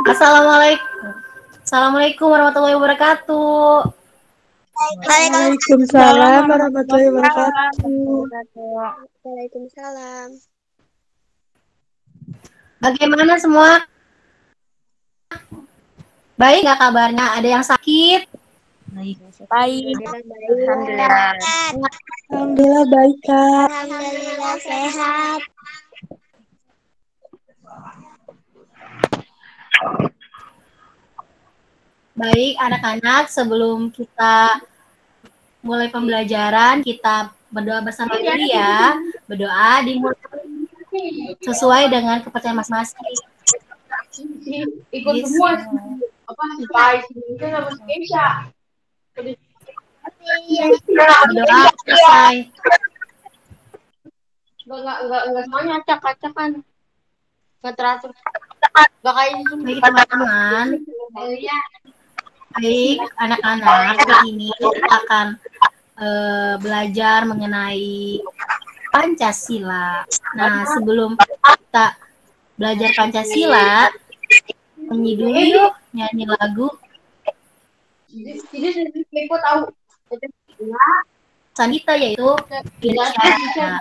Assalamualaikum. Assalamualaikum warahmatullahi wabarakatuh. Waalaikumsalam warahmatullahi wabarakatuh. Waalaikumsalam. Bagaimana semua? Baik nggak kabarnya? Ada yang sakit? Baik. Alhamdulillah. Alhamdulillah baik, Kak. Alhamdulillah sehat. Baik, anak-anak, sebelum kita mulai pembelajaran, kita berdoa bersama dulu ya. Berdoa dimulai sesuai dengan kepercayaan masing-masing. Ikut semua apa Spice itu sama Keisha. Berdoa selesai. Enggak semuanya acak-acakan. Enggak teratur. Enggak kayak itu. Baik teman-teman. Baik anak-anak, hari ini kita akan belajar mengenai Pancasila. Nah, sebelum kita belajar Pancasila, nyanyi dulu yuk, nyanyi lagu. Jadi Lipo tahu. Sanita yaitu Indonesia.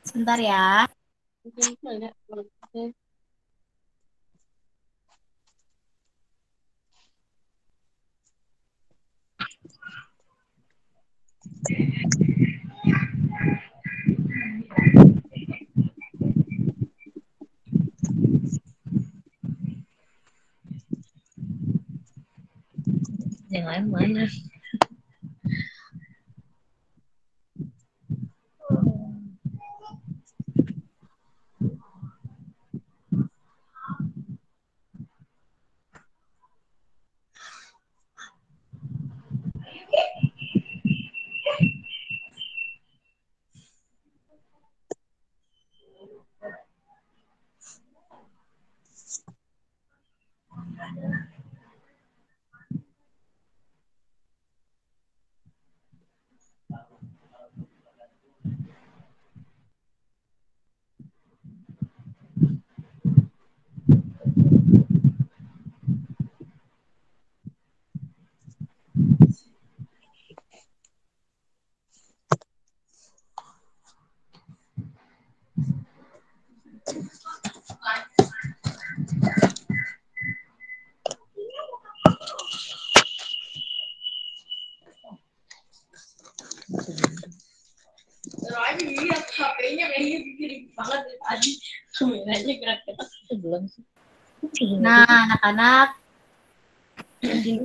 Sebentar ya. Yang lain mana? Nah, anak-anak,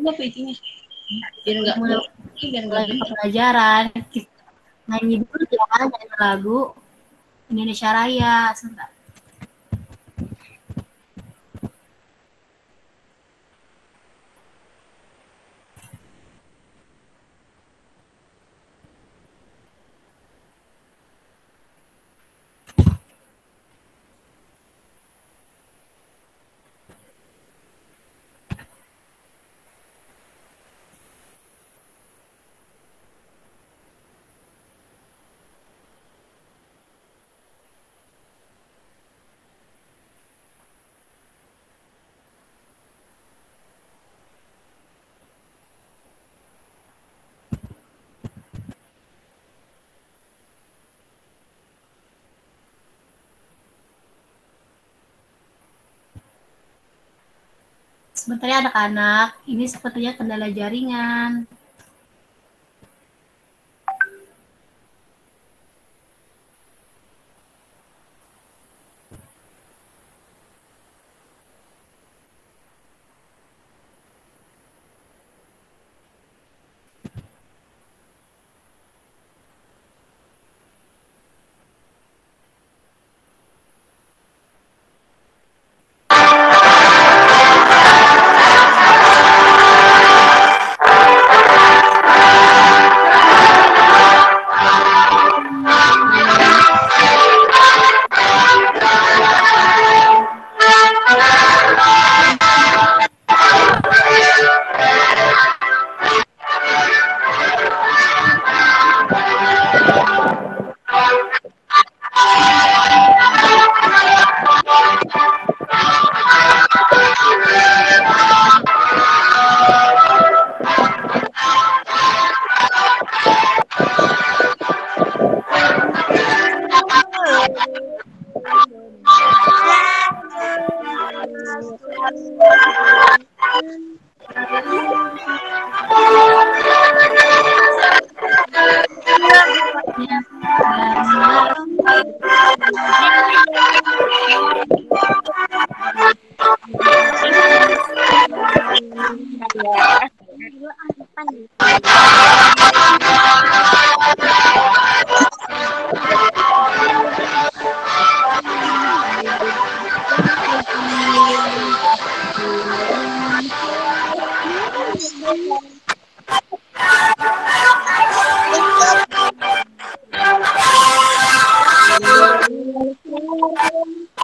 mulai pembelajaran. Nyanyi dulu ya, nyanyi lagu Indonesia Raya. Sebentar. Sebentar ya anak-anak, ini sepertinya kendala jaringan.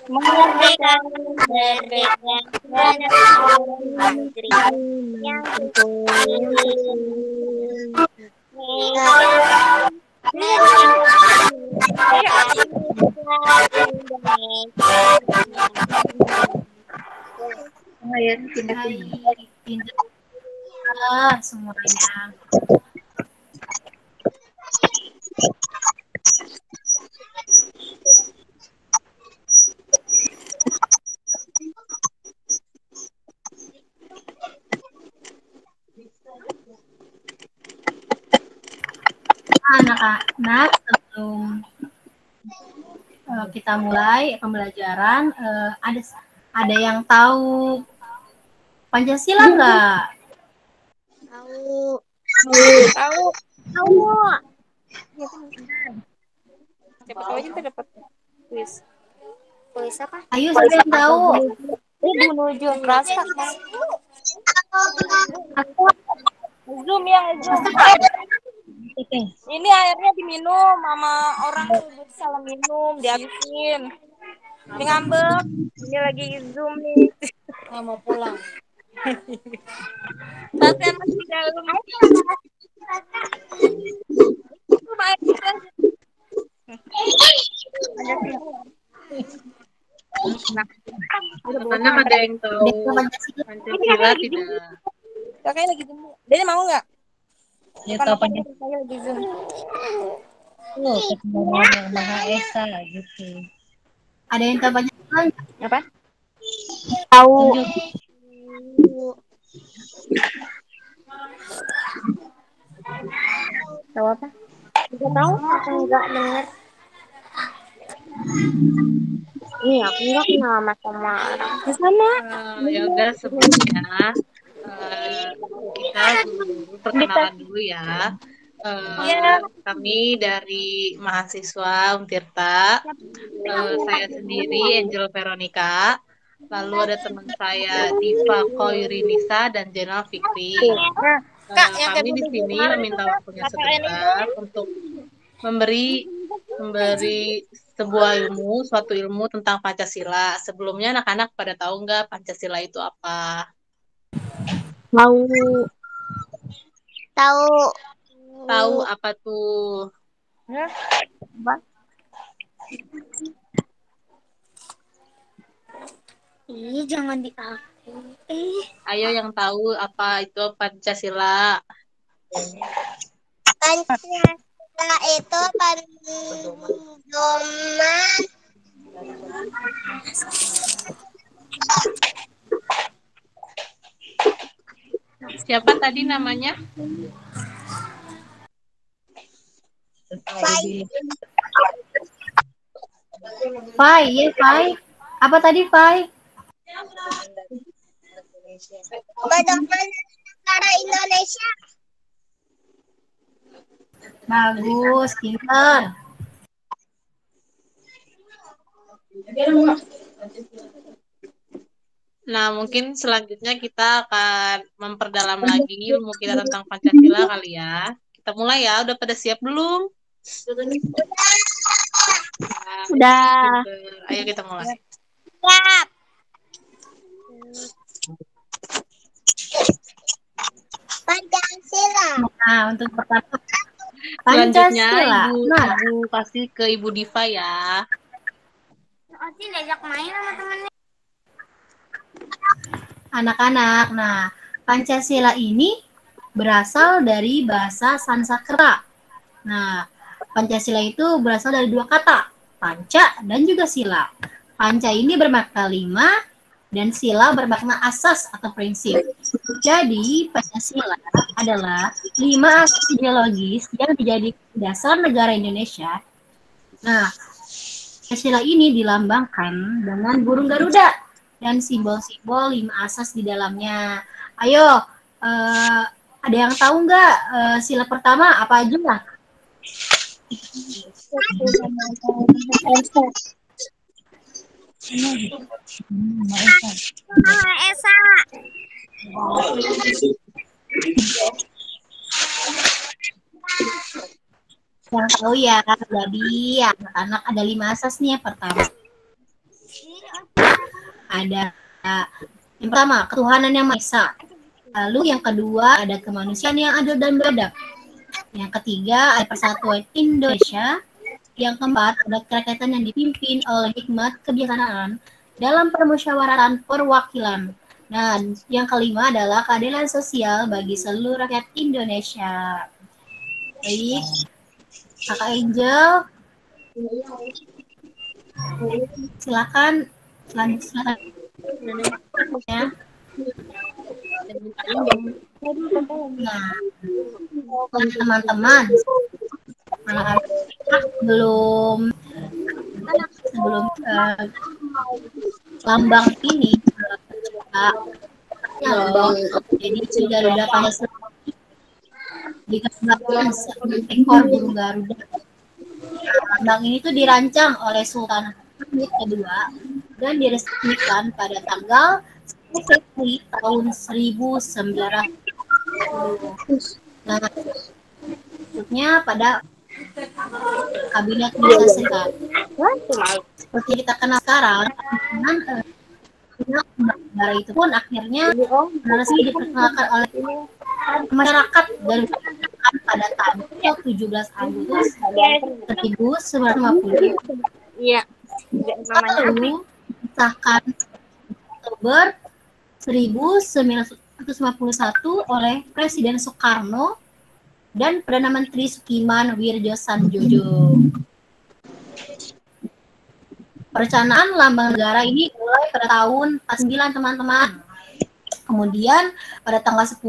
Merdeka, merdeka, negeri yang Pindah semuanya. Anak-anak, sebelum kita mulai pembelajaran, ada yang tahu Pancasila nggak? tahu. Siapa tahu aja kita dapat kuis. Kuis apa? Ayo, siapa yang tahu? Menuju rasa. Zoom yang Zoom. Ini airnya diminum sama orang tuh salah minum, dihabisin. Ini ngambek. Ini lagi Zoom nih. Nggak mau pulang. Tasnya masih di dalam. Itu baik. Anak ada yang tahu Pancasila tidak? Kakaknya lagi Zoom. Dia mau nggak? Dia tahu Pancasila. Saya lagi Zoom. Kebenaran yang Maha Esa gitu. Ada yang tahu Pancasila nggak? Apa? Tahu. Tahu apa? Tidak tahu? Aku nggak dengar. Ini aku nggak kenal sama orang. Di sana. Ya udah sebelumnya kita perkenalan dulu ya. Kami dari mahasiswa Untirta, saya sendiri Angel Veronica, lalu ada teman saya Diva Koirinisa dan Jenal Fikri. Kami di sini meminta waktunya sebentar untuk memberi sebuah ilmu, suatu ilmu tentang Pancasila. Sebelumnya anak-anak pada tahu nggak Pancasila itu apa? Tahu. Tahu. Tahu apa tuh? Ih, jangan di aku. Ayo yang tahu apa itu Pancasila? Pancasila itu pedoman. Siapa tadi namanya? Fai, ya Fai. Apa tadi Fai? Pedoman negara Indonesia. Bagus, pintar. Nah, mungkin selanjutnya kita akan memperdalam lagi ilmu kita tentang Pancasila kali ya. Kita mulai ya, udah pada siap belum? Nah, Udah. ayo kita mulai. Siap. Pancasila. Nah, untuk pertama Selanjutnya Pancasila. Ibu kasih ke Ibu Diva ya. Oci diajak main sama temennya. Anak-anak, nah Pancasila ini berasal dari bahasa Sanskerta. Nah, Pancasila itu berasal dari dua kata, panca dan juga sila. Panca ini bermakna 5, Dan sila bermakna asas atau prinsip. Jadi, Pancasila adalah 5 asas ideologis yang menjadi dasar negara Indonesia. Nah, Pancasila ini dilambangkan dengan burung Garuda dan simbol-simbol 5 asas di dalamnya. Ayo, ada yang tahu nggak sila pertama apa aja lah? Esa. Yang tahu ya, jadi anak-anak ada 5 asas nih. Yang pertama ada yang pertama ketuhanan yang Maha Esa. Lalu yang kedua ada kemanusiaan yang adil dan beradab. Yang ketiga ada persatuan Indonesia. Yang keempat ada kerakyatan yang dipimpin oleh hikmat kebijaksanaan dalam permusyawaratan perwakilan. Nah, yang kelima adalah keadilan sosial bagi seluruh rakyat Indonesia. Baik, Kakak Angel, silakan silakan ya. Nah, teman-teman, anak-anak sebelum lambang ini lambang jadi Garuda Pancasila digambarkan ekor burung Garuda. Lambang ini tuh dirancang oleh Sultan Hamid kedua dan diresmikan pada tanggal 10 Februari tahun 1900. Nah, maksudnya pada Kabinet Indonesia Serikat. Seperti kita kenal sekarang, negara itu pun akhirnya resmi diperkenalkan oleh masyarakat dan pada tanggal 17 Agustus 1950. Iya. Lalu disahkan Oktober 1951 oleh Presiden Soekarno dan Perdana Menteri Sukiman Wirjosanjojo. Perencanaan lambang negara ini mulai pada tahun 49 teman-teman. Kemudian pada tanggal 10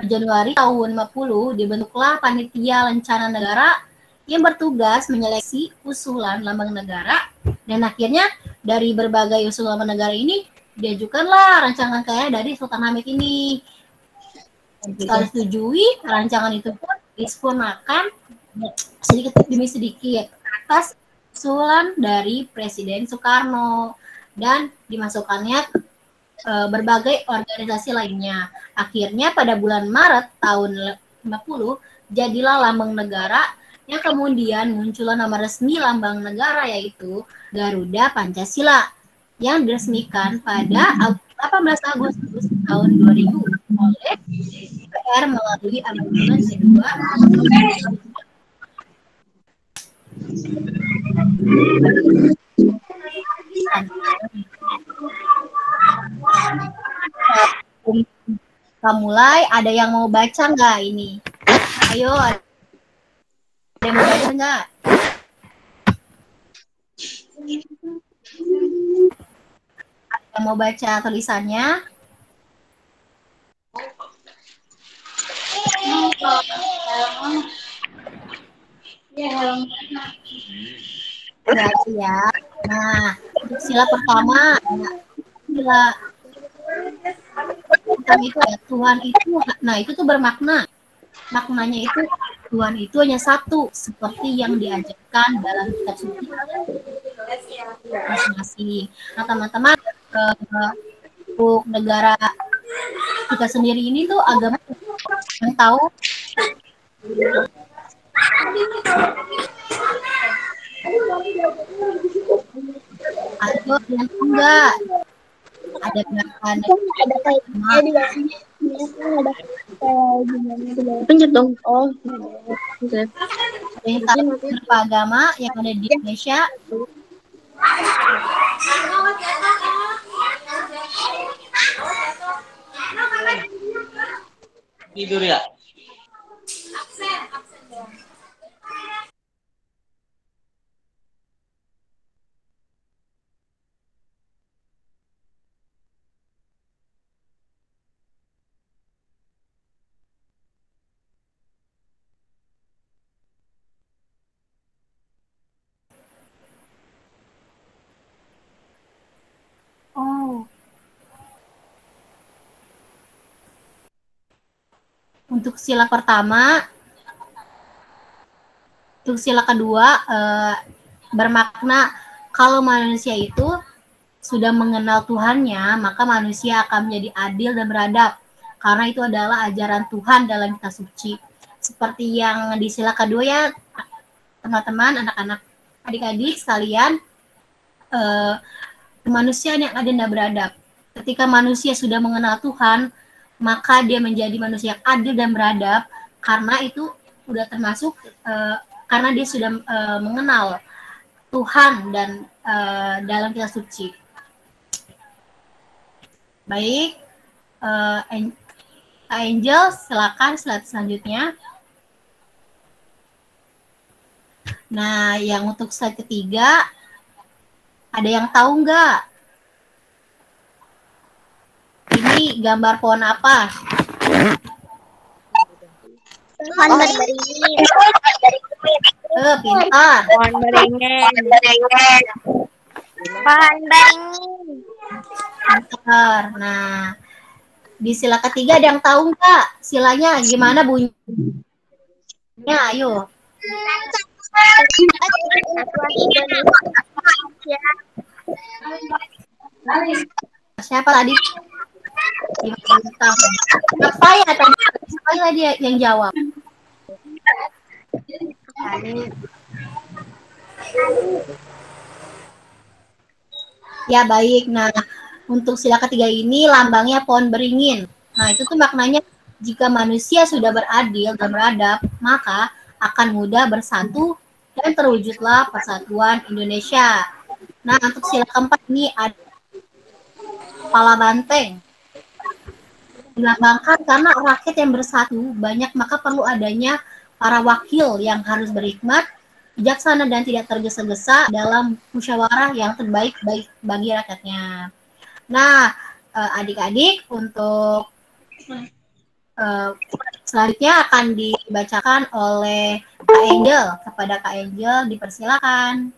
Januari tahun 50 dibentuklah Panitia Lencana Negara yang bertugas menyeleksi usulan lambang negara dan akhirnya dari berbagai usulan lambang negara ini diajukanlah rancangan karya dari Sultan Hamid ini. Setelah disetujui, rancangan itu pun disempurnakan sedikit demi sedikit atas usulan dari Presiden Soekarno dan dimasukkannya berbagai organisasi lainnya. Akhirnya pada bulan Maret tahun 50 jadilah lambang negara yang kemudian muncullah nama resmi lambang negara yaitu Garuda Pancasila yang diresmikan pada 18 Agustus tahun 2000 oleh DPR melalui amandemen kedua. Kita mulai, ada yang mau baca nggak ini? Ayo, ada yang mau baca nggak? Ada yang mau baca tulisannya? Berarti ya. Nah, untuk sila pertama, sila itu ya Tuhan itu, nah itu tuh bermakna, maknanya itu Tuhan itu hanya satu, seperti yang diajarkan dalam kitab suci masing-masing. Nah teman-teman, untuk negara kita sendiri ini tuh agama yang tahu atau yang enggak ada gerakan Ada kayak di bawahnya ada gimana pencet dong. Oh, oke. perintah beberapa agama yang ada di Indonesia. Tidur ya? untuk sila pertama, untuk sila kedua bermakna kalau manusia itu sudah mengenal Tuhannya, maka manusia akan menjadi adil dan beradab. Karena itu adalah ajaran Tuhan dalam kitab suci. Seperti yang di sila kedua ya, teman-teman, anak-anak, adik-adik sekalian, kemanusiaan yang adil dan beradab. Ketika manusia sudah mengenal Tuhan, maka dia menjadi manusia yang adil dan beradab, karena itu sudah termasuk karena dia sudah mengenal Tuhan dan dalam kitab suci. Baik, Angel, silakan slide selanjutnya. Nah, yang untuk slide ketiga, ada yang tahu nggak? Ini gambar pohon apa? Pohon beringin. Pintar. Pohon beringin. Pohon beringin. Pintar. Nah, di sila ketiga ada yang tahu nggak? Silanya gimana bunyinya? Ayo. Kesatuan Indonesia. Siapa tadi? Apa ya tadi? Siapa tadi yang jawab? Ya baik. Nah, untuk sila ketiga ini lambangnya pohon beringin. Nah, itu tuh maknanya jika manusia sudah beradil dan beradab, maka akan mudah bersatu dan terwujudlah persatuan Indonesia. Nah, untuk sila keempat ini ada kepala banteng. Dilambangkan karena rakyat yang bersatu banyak, maka perlu adanya para wakil yang harus berhikmat, bijaksana dan tidak tergesa-gesa dalam musyawarah yang terbaik bagi rakyatnya. Nah, adik-adik, untuk selanjutnya akan dibacakan oleh Kak Angel. Kepada Kak Angel, dipersilakan.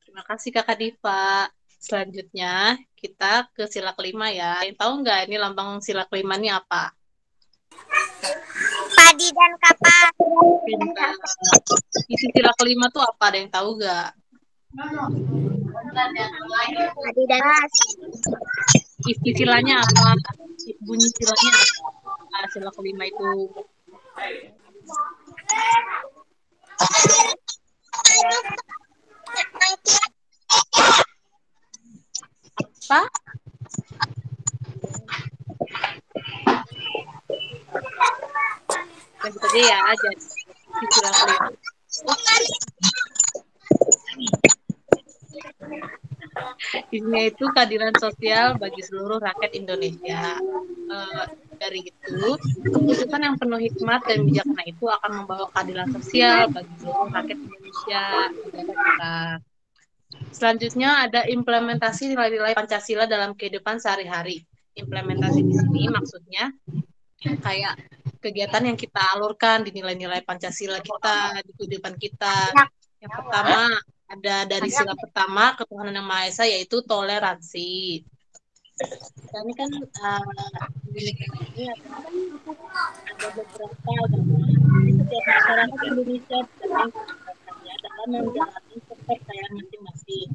Terima kasih Kakak Diva. Selanjutnya kita ke sila kelima ya. Yang tahu nggak ini lambang sila kelima ini apa? Padi dan kapas. Pintar. Isi sila kelima tuh apa? Ada yang tahu nggak? Padi dan kapas. Isi silanya apa? Bunyi silanya apa? Sila kelima itu. Apa? Yang tadi ya, jadi sila kelima. Isinya itu keadilan sosial bagi seluruh rakyat Indonesia. Dari itu, keputusan yang penuh hikmat dan bijaksana itu akan membawa keadilan sosial bagi seluruh rakyat Indonesia. Selanjutnya ada implementasi nilai-nilai Pancasila dalam kehidupan sehari-hari. Implementasi di sini maksudnya kayak kegiatan yang kita alurkan di nilai-nilai Pancasila kita, di kehidupan kita. Yang pertama, ada dari sila pertama, ketuhanan yang Maha Esa, yaitu toleransi. Dan ini kan di negara ini ada beberapa agama. Jadi setiap masyarakat Indonesia dalam menjalani kepercayaan masing-masing.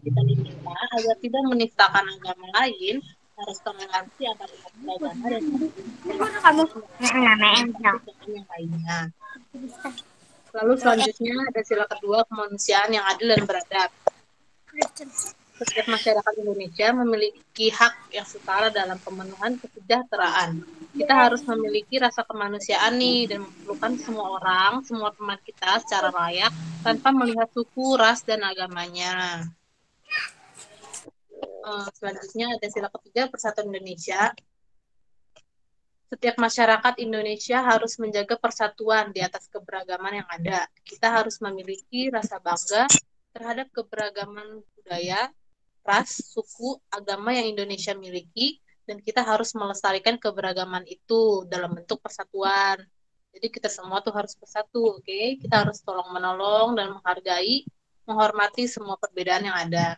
Kita diminta agar tidak menistakan agama lain, harus toleransi antar umat beragama dan yang lainnya. Lalu selanjutnya ada sila kedua, kemanusiaan yang adil dan beradab. Setiap masyarakat Indonesia memiliki hak yang setara dalam pemenuhan kesejahteraan. Kita harus memiliki rasa kemanusiaan nih dan memperlukan semua orang, semua teman kita secara layak tanpa melihat suku, ras, dan agamanya. Selanjutnya ada sila ketiga, persatuan Indonesia. Setiap masyarakat Indonesia harus menjaga persatuan di atas keberagaman yang ada. Kita harus memiliki rasa bangga terhadap keberagaman budaya, ras, suku, agama yang Indonesia miliki, dan kita harus melestarikan keberagaman itu dalam bentuk persatuan. Jadi kita semua tuh harus bersatu, oke? Kita harus tolong-menolong dan menghargai, menghormati semua perbedaan yang ada.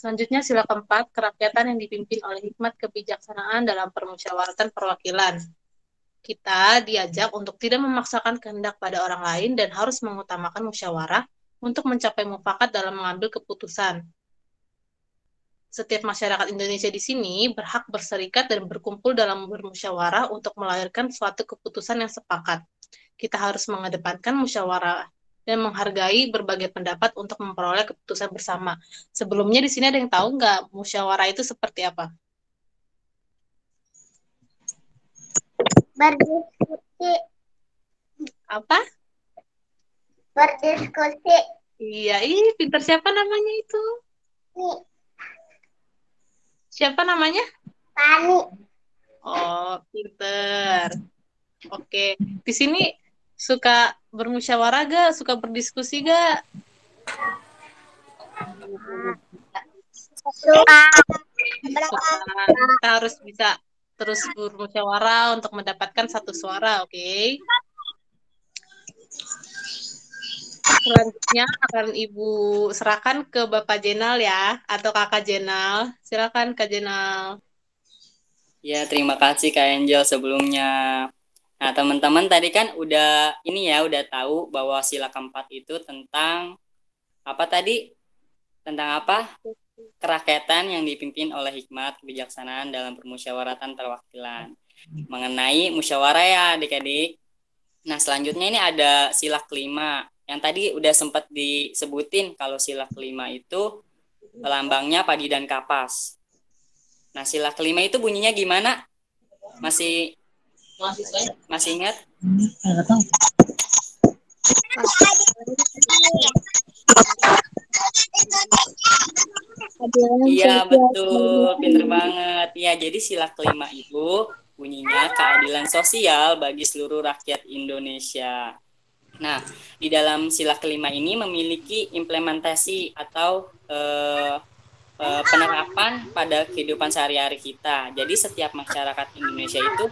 Selanjutnya sila keempat, kerakyatan yang dipimpin oleh hikmat kebijaksanaan dalam permusyawaratan perwakilan. Kita diajak untuk tidak memaksakan kehendak pada orang lain dan harus mengutamakan musyawarah untuk mencapai mufakat dalam mengambil keputusan. Setiap masyarakat Indonesia di sini berhak berserikat dan berkumpul dalam bermusyawarah untuk melahirkan suatu keputusan yang sepakat. Kita harus mengedepankan musyawarah dan menghargai berbagai pendapat untuk memperoleh keputusan bersama. Sebelumnya di sini ada yang tahu nggak musyawarah itu seperti apa? Berdiskusi. Apa? Berdiskusi. Iya, pintar. Siapa namanya itu? Nih, Siapa namanya? Tani. Oh, pinter. Oke, di sini suka bermusyawarah gak? Suka berdiskusi gak? Suka. Suka. Kita harus bisa terus bermusyawarah untuk mendapatkan satu suara, oke? Selanjutnya akan Ibu serahkan ke Bapak Jenal ya, atau Kakak Jenal. Silakan Kak Jenal. Ya, terima kasih Kak Angel sebelumnya. Nah, teman-teman tadi kan udah tahu bahwa sila keempat itu tentang apa tadi? Tentang apa? Kerakyatan yang dipimpin oleh hikmat kebijaksanaan dalam permusyawaratan perwakilan. Mengenai musyawarah ya adik-adik. Nah, selanjutnya ini ada sila kelima. Yang tadi udah sempat disebutin kalau sila kelima itu lambangnya padi dan kapas. Nah, sila kelima itu bunyinya gimana? Masih ingat? Iya, betul. Pinter banget. Ya, jadi sila kelima itu bunyinya keadilan sosial bagi seluruh rakyat Indonesia. Nah, di dalam sila kelima ini memiliki implementasi atau penerapan pada kehidupan sehari-hari kita. Jadi setiap masyarakat Indonesia itu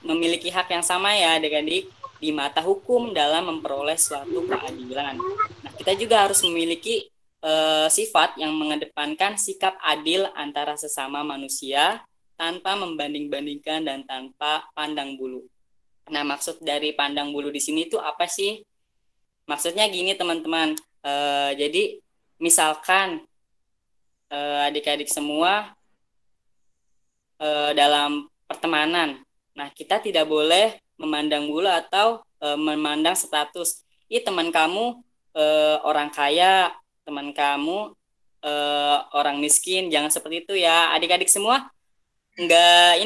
memiliki hak yang sama ya adik-adik di mata hukum dalam memperoleh suatu keadilan. Nah, kita juga harus memiliki sifat yang mengedepankan sikap adil antara sesama manusia tanpa membanding-bandingkan dan tanpa pandang bulu. Nah, maksud dari pandang bulu di sini itu apa sih? Maksudnya gini teman-teman. Jadi misalkan adik-adik semua dalam pertemanan. Nah, kita tidak boleh memandang bulu atau memandang status. Teman kamu orang kaya, teman kamu orang miskin. Jangan seperti itu ya. Adik-adik semua enggak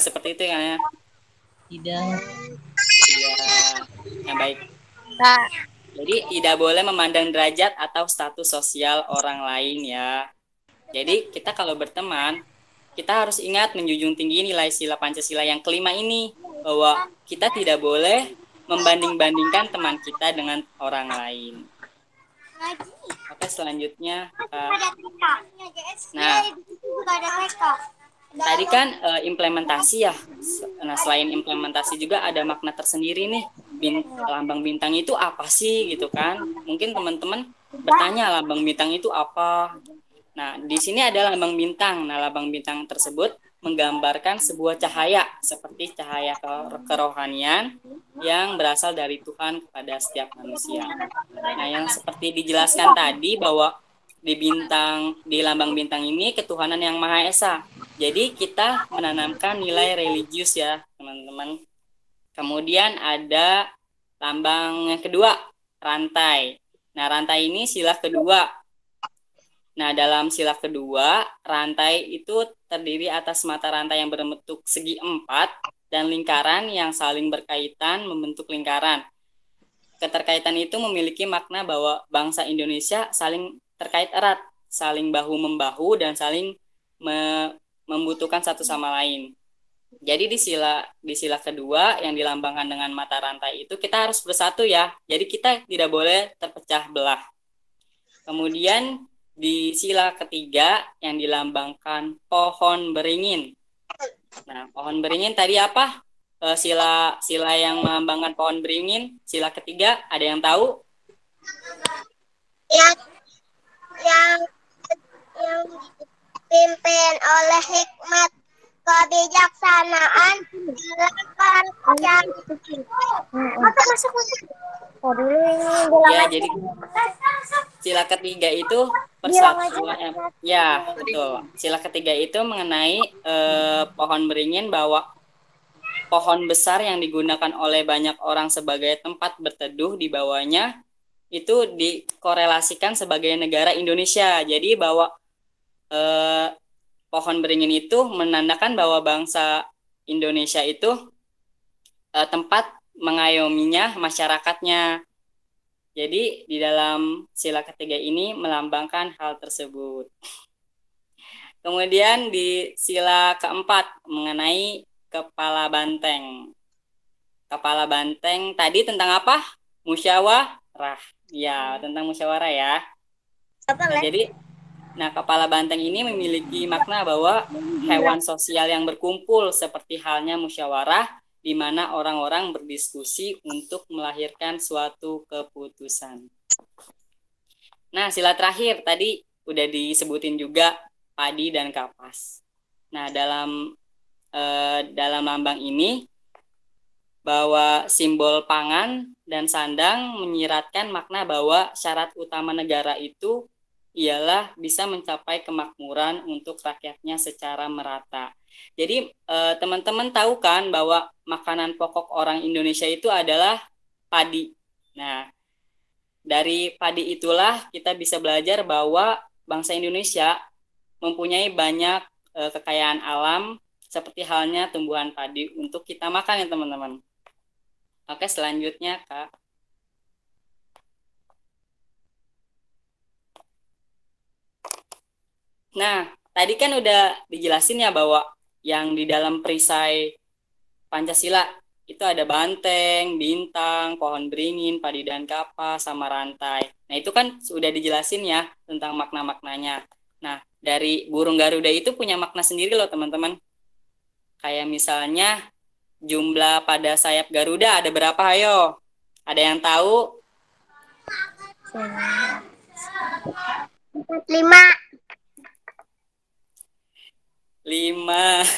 seperti itu ya. Tidak. Iya, yang baik. Nah, Jadi tidak boleh memandang derajat atau status sosial orang lain ya. Jadi kita kalau berteman, kita harus ingat menjunjung tinggi nilai sila Pancasila yang kelima ini, bahwa kita tidak boleh membanding-bandingkan teman kita dengan orang lain. Oke, selanjutnya. Nah, tadi kan implementasi ya. Nah, selain implementasi juga ada makna tersendiri nih. Lambang bintang itu apa sih gitu kan? Mungkin teman-teman bertanya lambang bintang itu apa? Nah, di sini ada lambang bintang. Nah, lambang bintang tersebut menggambarkan sebuah cahaya seperti cahaya kerohanian yang berasal dari Tuhan kepada setiap manusia. Nah, yang seperti dijelaskan tadi bahwa di lambang bintang ini ketuhanan yang Maha Esa. Jadi kita menanamkan nilai religius ya, teman-teman. Kemudian ada lambang yang kedua, rantai. Nah, rantai ini sila kedua. Nah, dalam sila kedua, rantai itu terdiri atas mata rantai yang berbentuk segi 4 dan lingkaran yang saling berkaitan membentuk lingkaran. Keterkaitan itu memiliki makna bahwa bangsa Indonesia saling terkait erat, saling bahu-membahu dan saling membutuhkan satu sama lain. Jadi di sila kedua yang dilambangkan dengan mata rantai itu kita harus bersatu ya. Jadi kita tidak boleh terpecah belah. Kemudian di sila ketiga yang dilambangkan pohon beringin. Nah, pohon beringin tadi apa? Sila yang melambangkan pohon beringin, sila ketiga, ada yang tahu? Yang yang dipimpin oleh hikmat kebijaksanaan dalam perancangan. Ya, jadi sila ketiga itu persatuan. Ya, betul. Sila ketiga itu mengenai pohon beringin, bahwa pohon besar yang digunakan oleh banyak orang sebagai tempat berteduh di bawahnya itu dikorelasikan sebagai negara Indonesia. Jadi bahwa pohon beringin itu menandakan bahwa bangsa Indonesia itu tempat mengayominya masyarakatnya. Jadi di dalam sila ketiga ini melambangkan hal tersebut. Kemudian di sila keempat mengenai kepala banteng. Kepala banteng tadi tentang apa? Musyawarah. Ya, tentang musyawarah ya. Nah, kepala banteng ini memiliki makna bahwa hewan sosial yang berkumpul seperti halnya musyawarah, di mana orang-orang berdiskusi untuk melahirkan suatu keputusan. Nah, sila terakhir tadi udah disebutin juga, padi dan kapas. Nah, dalam lambang ini bahwa simbol pangan dan sandang menyiratkan makna bahwa syarat utama negara itu ialah bisa mencapai kemakmuran untuk rakyatnya secara merata. Jadi teman-teman tahu kan bahwa makanan pokok orang Indonesia itu adalah padi. Nah, dari padi itulah kita bisa belajar bahwa bangsa Indonesia mempunyai banyak kekayaan alam seperti halnya tumbuhan padi untuk kita makan ya teman-teman. Oke, selanjutnya Kak. Nah, tadi kan udah dijelasin ya bahwa yang di dalam perisai Pancasila itu ada banteng, bintang, pohon beringin, padi dan kapas, sama rantai. Nah, itu kan sudah dijelasin ya tentang makna-maknanya. Nah, dari burung Garuda itu punya makna sendiri loh teman-teman. Kayak misalnya jumlah pada sayap Garuda ada berapa? Ayo, ada yang tahu? 5. 5.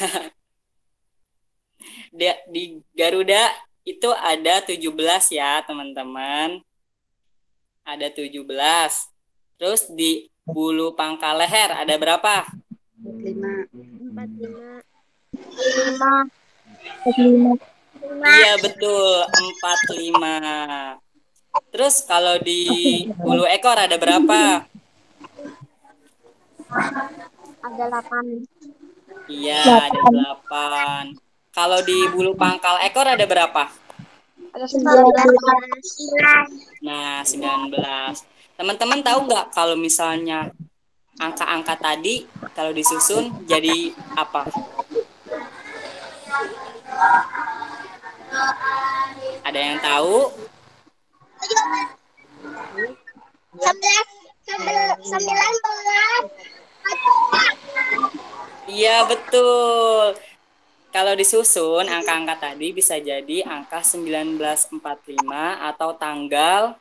Di Garuda itu ada 17 ya teman-teman. Ada 17. Terus di bulu pangkal leher ada berapa? 5. 5. Iya betul, 45. Terus kalau di bulu ekor ada berapa? Ada 8. Iya, ada 8. Kalau di bulu pangkal ekor ada berapa? Ada 19. Nah, 19. Teman-teman tahu nggak kalau misalnya angka-angka tadi kalau disusun jadi apa? Ada yang tahu? 19. Iya, betul. Kalau disusun angka-angka tadi bisa jadi angka 1945 atau tanggal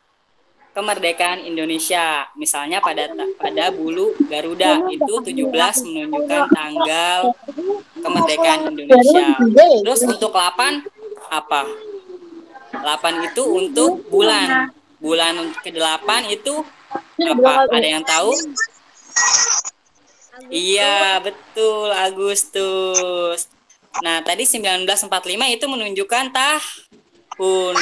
kemerdekaan Indonesia. Misalnya pada bulu Garuda itu 17 menunjukkan tanggal kemerdekaan Indonesia. Terus untuk 8 apa? 8 itu untuk bulan. Bulan ke-8 itu apa? Ada yang tahu? Iya, betul, Agustus. Nah, tadi 1945 itu menunjukkan tahun.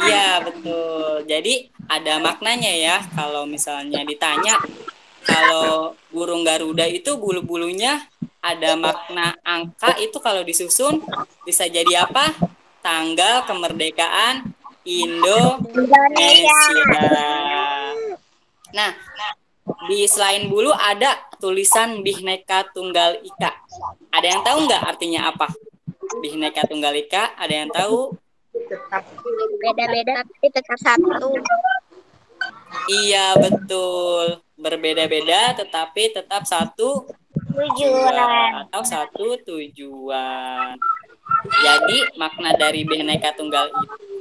Iya, betul. Jadi ada maknanya ya kalau misalnya ditanya kalau burung Garuda itu bulu-bulunya ada makna angka itu kalau disusun bisa jadi apa? Tanggal kemerdekaan Indonesia. Nah, di selain bulu ada tulisan Bhinneka Tunggal Ika. Ada yang tahu nggak artinya apa? Bhinneka Tunggal Ika, ada yang tahu? Beda-beda tapi tetap satu. Iya, betul. Berbeda-beda tetapi tetap satu tujuan atau satu tujuan. Jadi makna dari Bhinneka Tunggal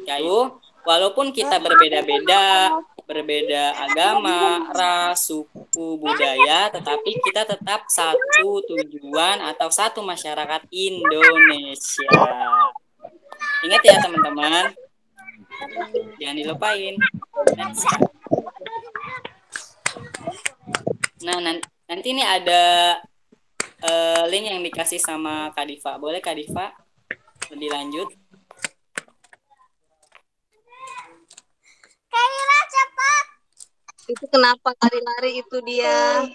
Ika itu walaupun kita berbeda-beda, berbeda agama, ras, suku, budaya, tetapi kita tetap satu tujuan atau satu masyarakat Indonesia. Ingat ya teman-teman, jangan dilupain. Next. Nah, nanti ini ada link yang dikasih sama Kak Diva. Boleh Kak Diva lebih lanjut? Kaila cepat. Itu kenapa lari-lari itu dia?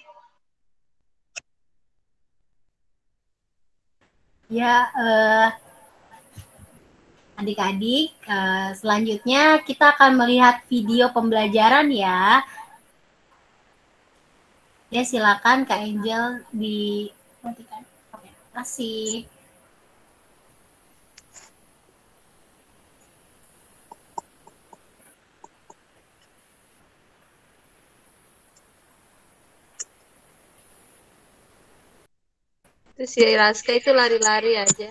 Ya, adik-adik, selanjutnya kita akan melihat video pembelajaran ya. Ya, silakan Kak Angel dimatikan. Oke, terima kasih. Itu si Raska itu lari-lari aja.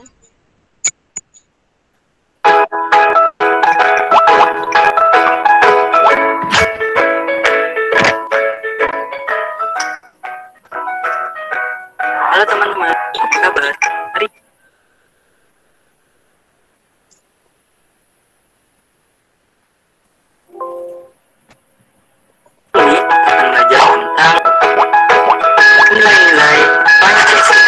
Halo teman-teman, apa kabar? Hari ini akan belajar tentang nilai-nilai Pancasila.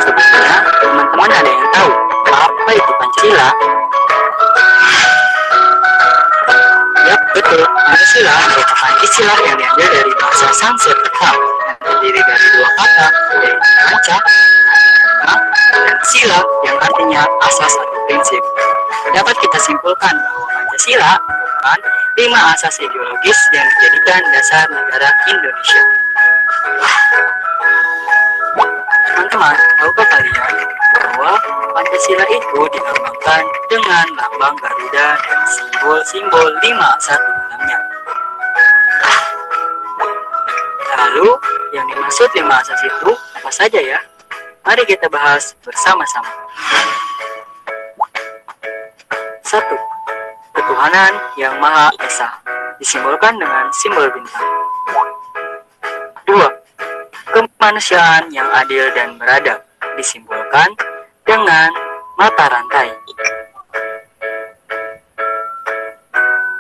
Sebetulnya teman-teman ada yang tahu apa itu Pancasila? Ya betul, Pancasila merupakan istilah yang diambil dari bahasa Sanskerta yang terdiri dari dua kata, yaitu panca dan sila yang artinya asas atau prinsip. Dapat kita simpulkan bahwa Pancasila merupakan 5 asas ideologis yang dijadikan dasar negara Indonesia. Teman-teman, tahukah kalian bahwa Pancasila itu dilambangkan dengan lambang Garuda dan simbol-simbol 5 asas di dalamnya. Lalu, yang dimaksud 5 asas itu apa saja ya? Mari kita bahas bersama-sama. 1. Ketuhanan yang Maha Esa, disimbolkan dengan simbol bintang. 2. Kemanusiaan yang adil dan beradab, disimbolkan dengan mata rantai.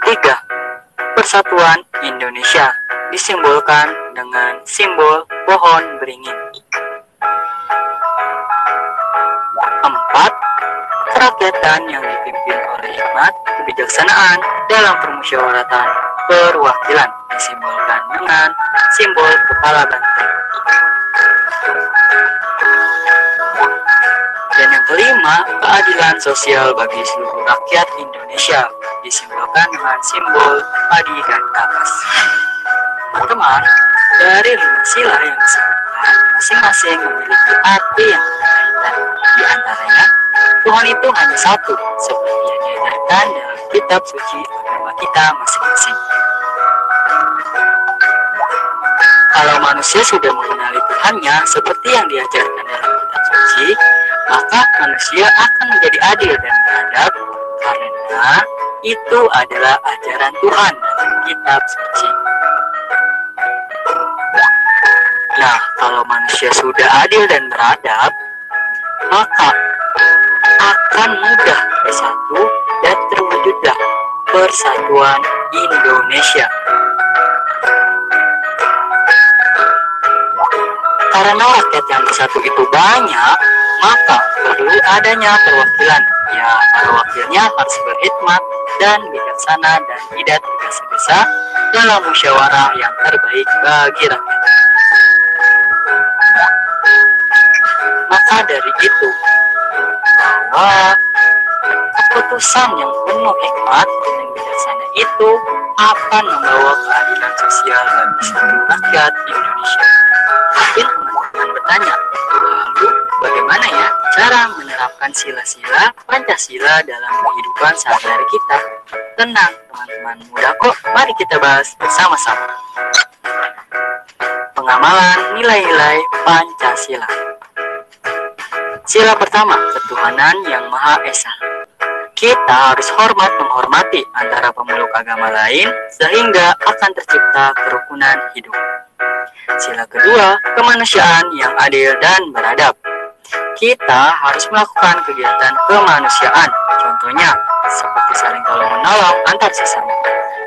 3. Persatuan Indonesia, disimbolkan dengan simbol pohon beringin. 4. Kerakyatan yang dipimpin oleh hikmat kebijaksanaan dalam permusyawaratan perwakilan, disimbolkan dengan simbol kepala banteng. Dan yang kelima, keadilan sosial bagi seluruh rakyat Indonesia, disimbolkan dengan simbol padi dan kapas. Teman-teman, dari 5 sila yang disebutkan, masing-masing memiliki arti yang berkaitan. Di antaranya, Tuhan itu hanya satu, seperti yang diajarkan dalam kitab suci agama kita masing-masing. Kalau manusia sudah mengenali Tuhannya seperti yang diajarkan dalam kitab suci, maka manusia akan menjadi adil dan beradab karena itu adalah ajaran Tuhan dalam kitab suci. Nah, kalau manusia sudah adil dan beradab, maka akan mudah bersatu dan terwujudlah persatuan Indonesia. Karena rakyat yang bersatu itu banyak, maka perlu adanya perwakilan. Ya, para wakilnya harus berhikmat dan bijaksana dan tidak tergesa-gesa dalam musyawarah yang terbaik bagi rakyat. Maka dari itu, bahwa keputusan yang penuh hikmat dan bijaksana itu akan membawa keadilan sosial bagi seluruh rakyat Indonesia. Mungkin teman-teman bertanya, lalu bagaimana ya cara menerapkan sila-sila Pancasila dalam kehidupan sehari-hari kita? Tenang teman-teman, mudah kok. Mari kita bahas bersama-sama. Pengamalan nilai-nilai Pancasila. Sila pertama, ketuhanan yang Maha Esa. Kita harus hormat menghormati antara pemeluk agama lain sehingga akan tercipta kerukunan hidup. Sila kedua, kemanusiaan yang adil dan beradab. Kita harus melakukan kegiatan kemanusiaan, contohnya seperti saling tolong-menolong antar sesama.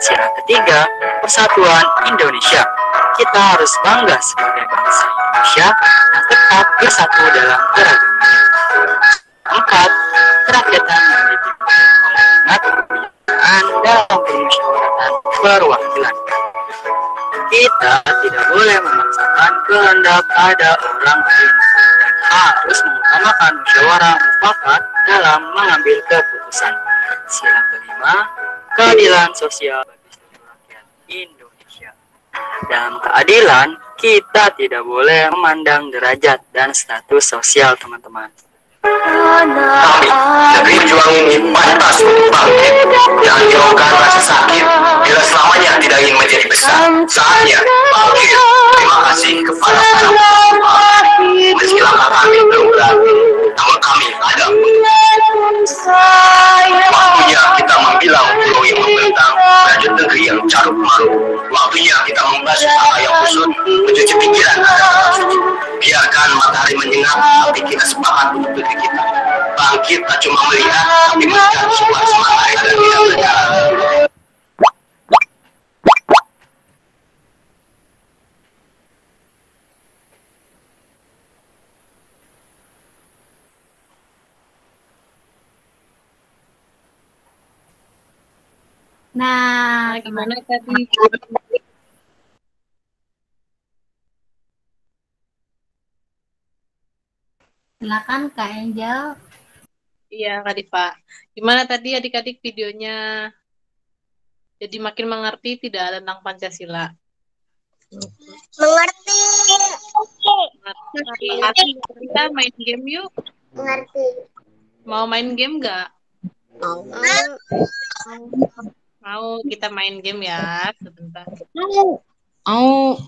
Sila ketiga, persatuan Indonesia. Kita harus bangga sebagai bangsa Indonesia yang tetap bersatu dalam keragaman. Keempat, kerakyatan yang dipimpin oleh kebijakan dalam permusyawaratan perwakilan. Kita tidak boleh memaksakan kehendak pada orang lain dan harus mengutamakan musyawarah mufakat dalam mengambil keputusan. Sila kelima, keadilan sosial bagi seluruh rakyat Indonesia. Dalam keadilan, kita tidak boleh memandang derajat dan status sosial, teman-teman. Kami, negeri juang ini pantas untuk bangkit. Jangan hiraukan rasa sakit bila selamanya tidak ingin menjadi besar. Saatnya bangkit. Terima kasih kepada para pengusaha. Meski langkah kami belum berarti, namun kami ada. Waktunya kita membilang pulau yang membentang, lanjut negeri yang carut marut. Waktunya kita membasuh tanah yang kusut, mencuci pikiran agar suci. Biarkan matahari menyengat, tapi kita sepakat untuk negeri kita. Bangkit tak cuma melihat, tapi melihat sebuah semangat dan tidak berjalan. Nah, Gimana tadi? silakan Kak Angel. Iya, Kak Diva. Gimana tadi adik-adik videonya? Jadi makin mengerti tidak tentang Pancasila? Mengerti. Mengerti. Kita main game yuk. Mengerti. Mau main game nggak? Mau. Mau, kita main game ya. Sebentar. Mau.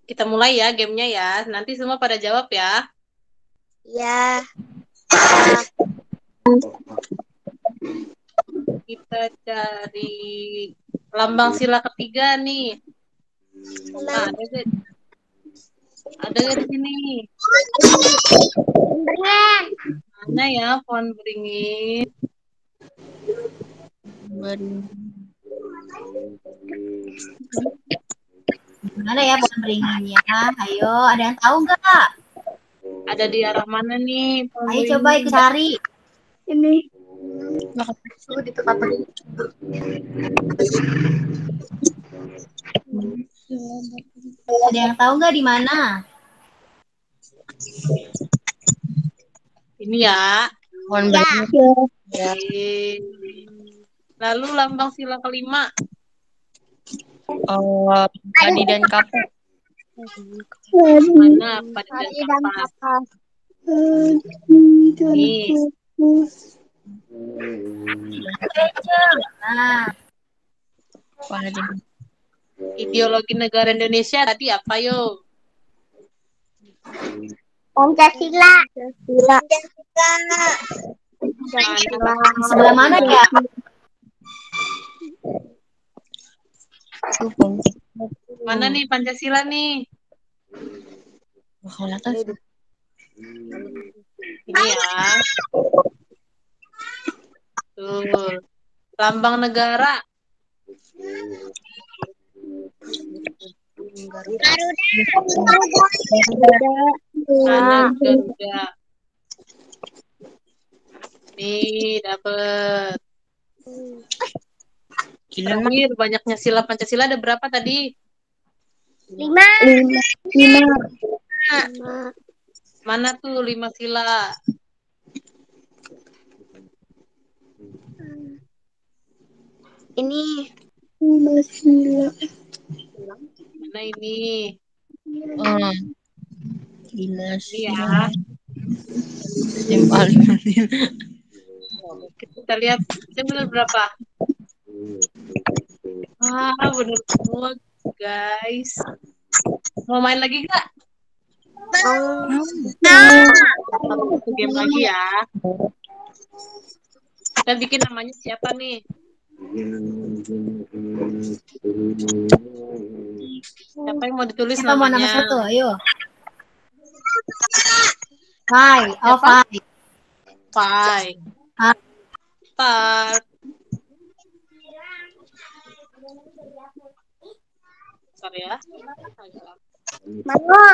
Kita mulai ya gamenya ya. Nanti semua pada jawab ya. Ya. Kita cari lambang sila ketiga nih. Nah, ada di sini. Mana ya pohon beringin? Gimana ya pohon beringinnya? Ayo, ada yang tahu nggak? Ada di arah mana nih pohon Ayo beringin? coba ikut cari. Ini. Ada yang tahu nggak di mana? Ini ya. Mohon berikut. Oke. Lalu lambang sila kelima. Padi dan kapak. Mana padi dan kapas? Nih. Nah, Ideologi negara Indonesia tadi apa yo? Pancasila. sebelah mana ya? Mana nih Pancasila nih? Ini ya. Tuh. Lambang negara. Mana Garuda. Nih dapet. Terakhir banyaknya sila Pancasila ada berapa tadi? 5. Mana tuh 5 sila? Ini. Mana ini? Gila Ini ya. Kita lihat. Itu benar berapa? Bener semua guys. Mau main lagi nggak? Satu game lagi ya. Kita bikin namanya siapa nih? Siapa yang mau ditulis Siapa mau nama namanya? satu? Ayo. Fai. Oh, Siapa? Fai. Fai. Start. Sorry ya. Mama.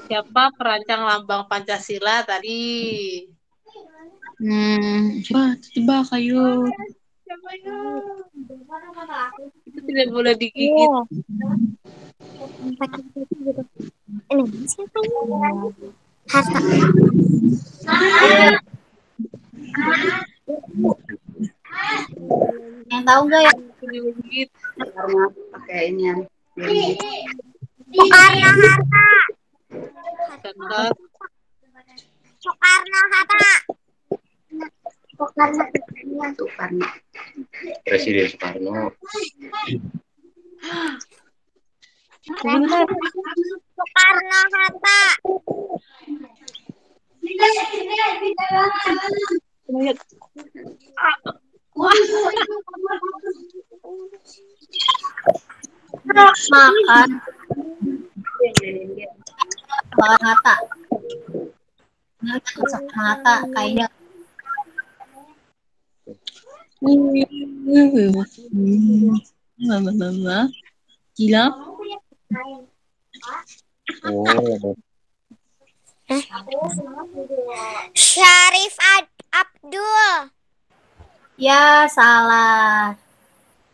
Siapa perancang lambang Pancasila tadi? Coba tiba kayu. Siapa ya? Itu tidak boleh digigit. Ini siapa ya? Harta. Yang tahu nggak ya? Digigit. Karena pakai ini ya. Soekarno-Hatta. Catat. Soekarno-Hatta. Soekarno. Presiden Soekarno. Soekarno-Hatta. Makan. Makan Hatta. Nah, Hatta kayaknya. Gila. Oh. Syarif Abdul. Ya, salah.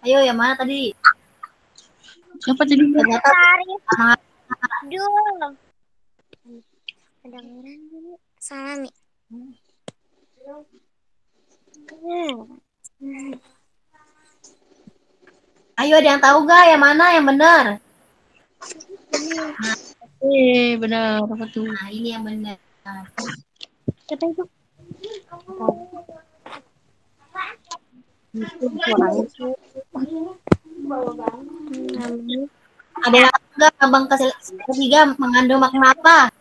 Ayo, yang mana tadi? Siapa tadi? Ternyata Syarif Abdul. Kedengeran dulu. Salami. Ayo, ada yang tahu gak yang mana yang benar? Benar apa tuh? Nah, ini yang benar. Siapa itu? Ada yang tahu gak lambang ketiga mengandung makna apa?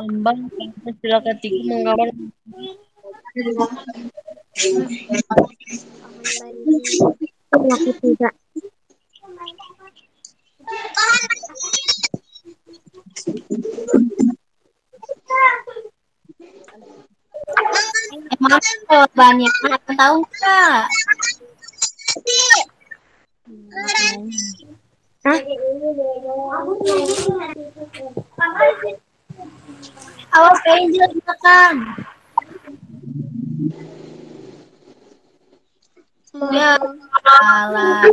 Lambang Pancasila ketiga menggambar Laki tidak. Emang jawabannya kan tahu nggak? Awas Angel ditekan. Ya, salah.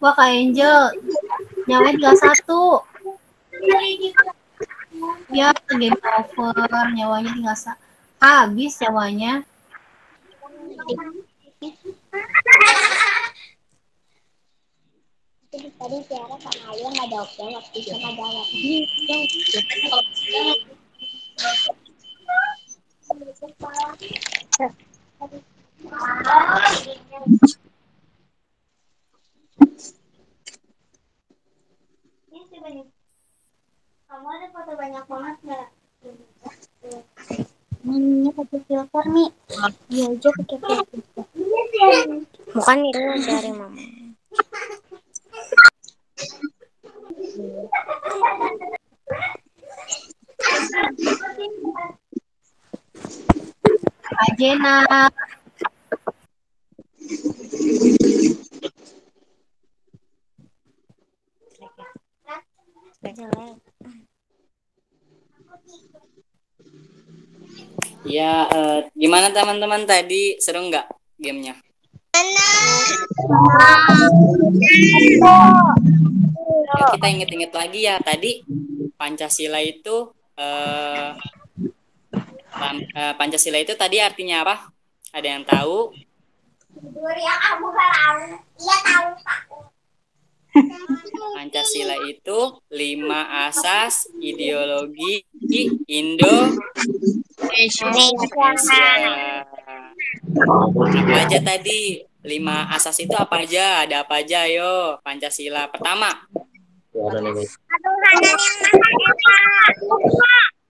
Wah, Kak Angel. Nyawanya tinggal 1. Ya, game over. Nyawanya tinggal habis nyawanya. Tadi Tiara sama Ayu nggak jawab bisa nggak jawab. Kamu ada foto banyak banget nggak? Ini pakai filter nih. Iya aja pakai filter. Bukan itu dari mama. Ajena. Ya, gimana teman-teman tadi, seru nggak gamenya? Ya, kita inget-inget lagi ya, tadi Pancasila itu Pancasila itu tadi artinya apa? Ada yang tahu? Iya tahu Pak. Pancasila itu 5 asas ideologi Indonesia. Apa aja tadi? 5 asas itu apa aja? Ada apa aja? Ayo, Pancasila. Pertama.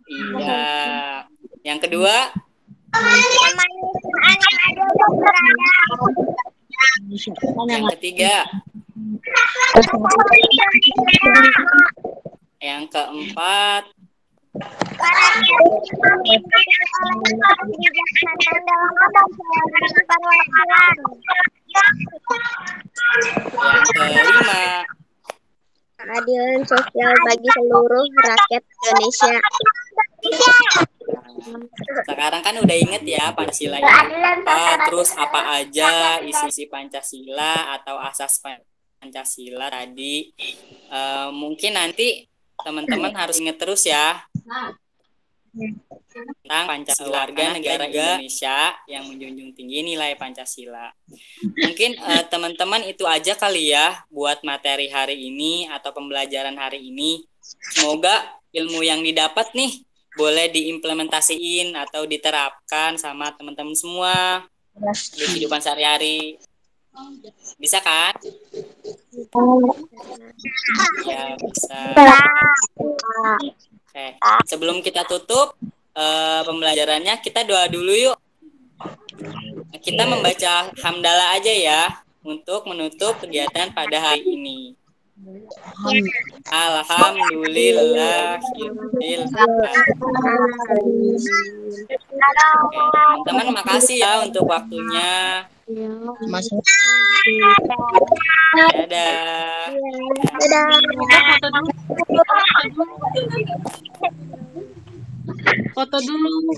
Iya. Yang kedua. Yang ketiga. Yang keempat. Yang kelima. Keadilan sosial bagi seluruh rakyat Indonesia. Sekarang kan udah inget ya Pancasila ini apa, terus apa aja isi Pancasila atau asas Pancasila tadi. Mungkin nanti teman-teman harus inget terus ya tentang Pancasila, warga negara Indonesia yang menjunjung tinggi nilai Pancasila. Mungkin teman-teman itu aja kali ya buat materi hari ini atau pembelajaran hari ini. Semoga ilmu yang didapat nih boleh diimplementasiin atau diterapkan sama teman-teman semua di kehidupan sehari-hari. Bisa kan? Ya, bisa. Oke. Sebelum kita tutup pembelajarannya, kita doa dulu yuk. Kita membaca hamdalah aja ya untuk menutup kegiatan pada hari ini. Alhamdulillah. Teman-teman makasih ya untuk waktunya. Dadah. Foto dulu.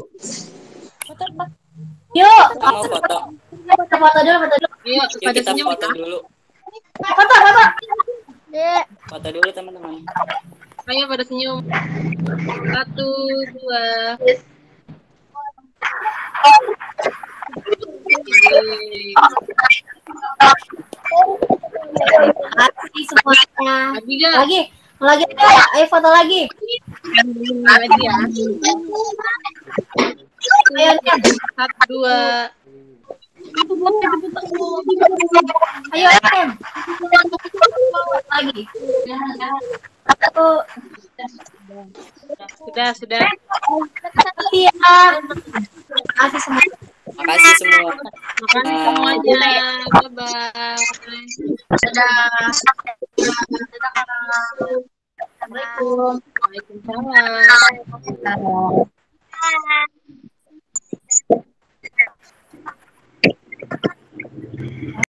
Yuk. Mau foto. Foto dulu. Yuk, Yuk kita foto dulu. Foto. Foto dulu teman-teman. Ayo pada senyum. 1, 2. Terima kasih semuanya. Lagi. Ayo foto lagi. Lagi ya. Ayo 1, 2. Ayo Em. Lagi. Satu. Sudah. Terima kasih semua. Makasih semua. Makasih semuanya. Bye-bye. Dadah. Waalaikumsalam.